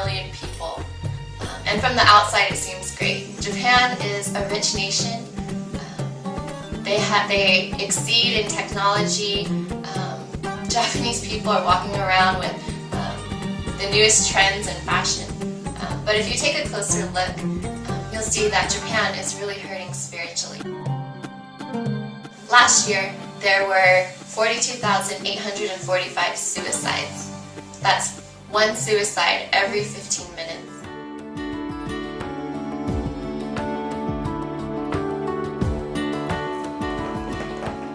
million people. And from the outside it seems great. Japan is a rich nation. They exceed in technology. Japanese people are walking around with the newest trends and fashion. But if you take a closer look, you'll see that Japan is really hurting spiritually. Last year, there were 42,845 suicides. That's one suicide every 15 minutes.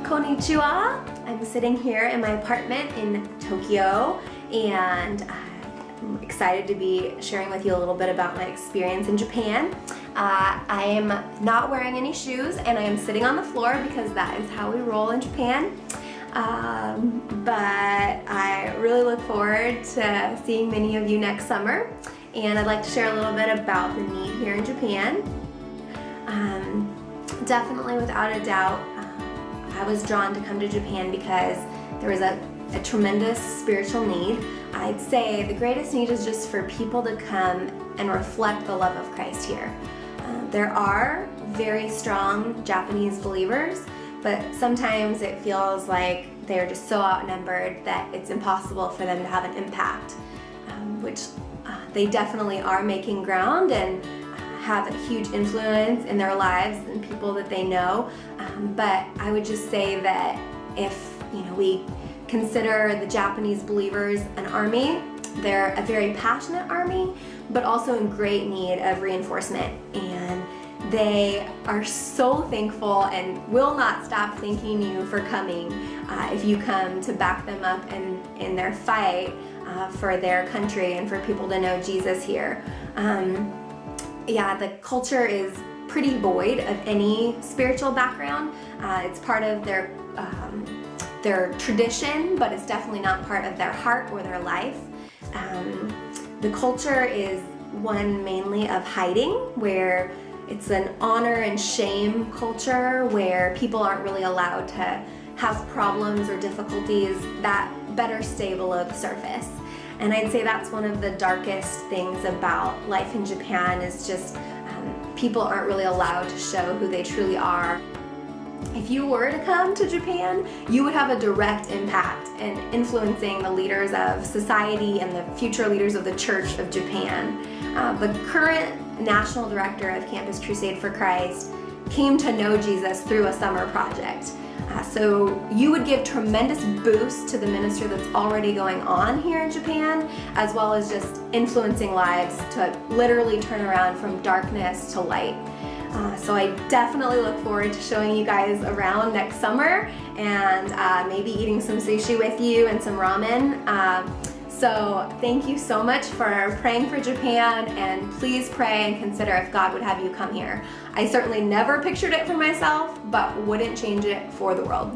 Konnichiwa! I'm sitting here in my apartment in Tokyo, and I'm excited to be sharing with you a little bit about my experience in Japan. I am not wearing any shoes, and I am sitting on the floor because that is how we roll in Japan. But I really look forward to seeing many of you next summer, and I'd like to share a little bit about the need here in Japan. Definitely, without a doubt, I was drawn to come to Japan because there was a tremendous spiritual need. I'd say the greatest need is just for people to come and reflect the love of Christ here. There are very strong Japanese believers, but sometimes it feels like they're just so outnumbered that it's impossible for them to have an impact, which they definitely are making ground and have a huge influence in their lives and people that they know. But I would just say that if we consider the Japanese believers an army, they're a very passionate army, but also in great need of reinforcement. And they are so thankful and will not stop thanking you for coming if you come to back them up in their fight for their country and for people to know Jesus here. Yeah, the culture is pretty void of any spiritual background. It's part of their tradition, but it's definitely not part of their heart or their life. The culture is one mainly of hiding, where it's an honor and shame culture where people aren't really allowed to have problems or difficulties that better stay below the surface. And I'd say that's one of the darkest things about life in Japan is just people aren't really allowed to show who they truly are. If you were to come to Japan, you would have a direct impact in influencing the leaders of society and the future leaders of the Church of Japan. The current National Director of Campus Crusade for Christ came to know Jesus through a summer project. So you would give tremendous boost to the ministry that's already going on here in Japan, as well as just influencing lives to literally turn around from darkness to light. So I definitely look forward to showing you guys around next summer and maybe eating some sushi with you and some ramen. So thank you so much for praying for Japan, and please pray and consider if God would have you come here. I certainly never pictured it for myself, but wouldn't change it for the world.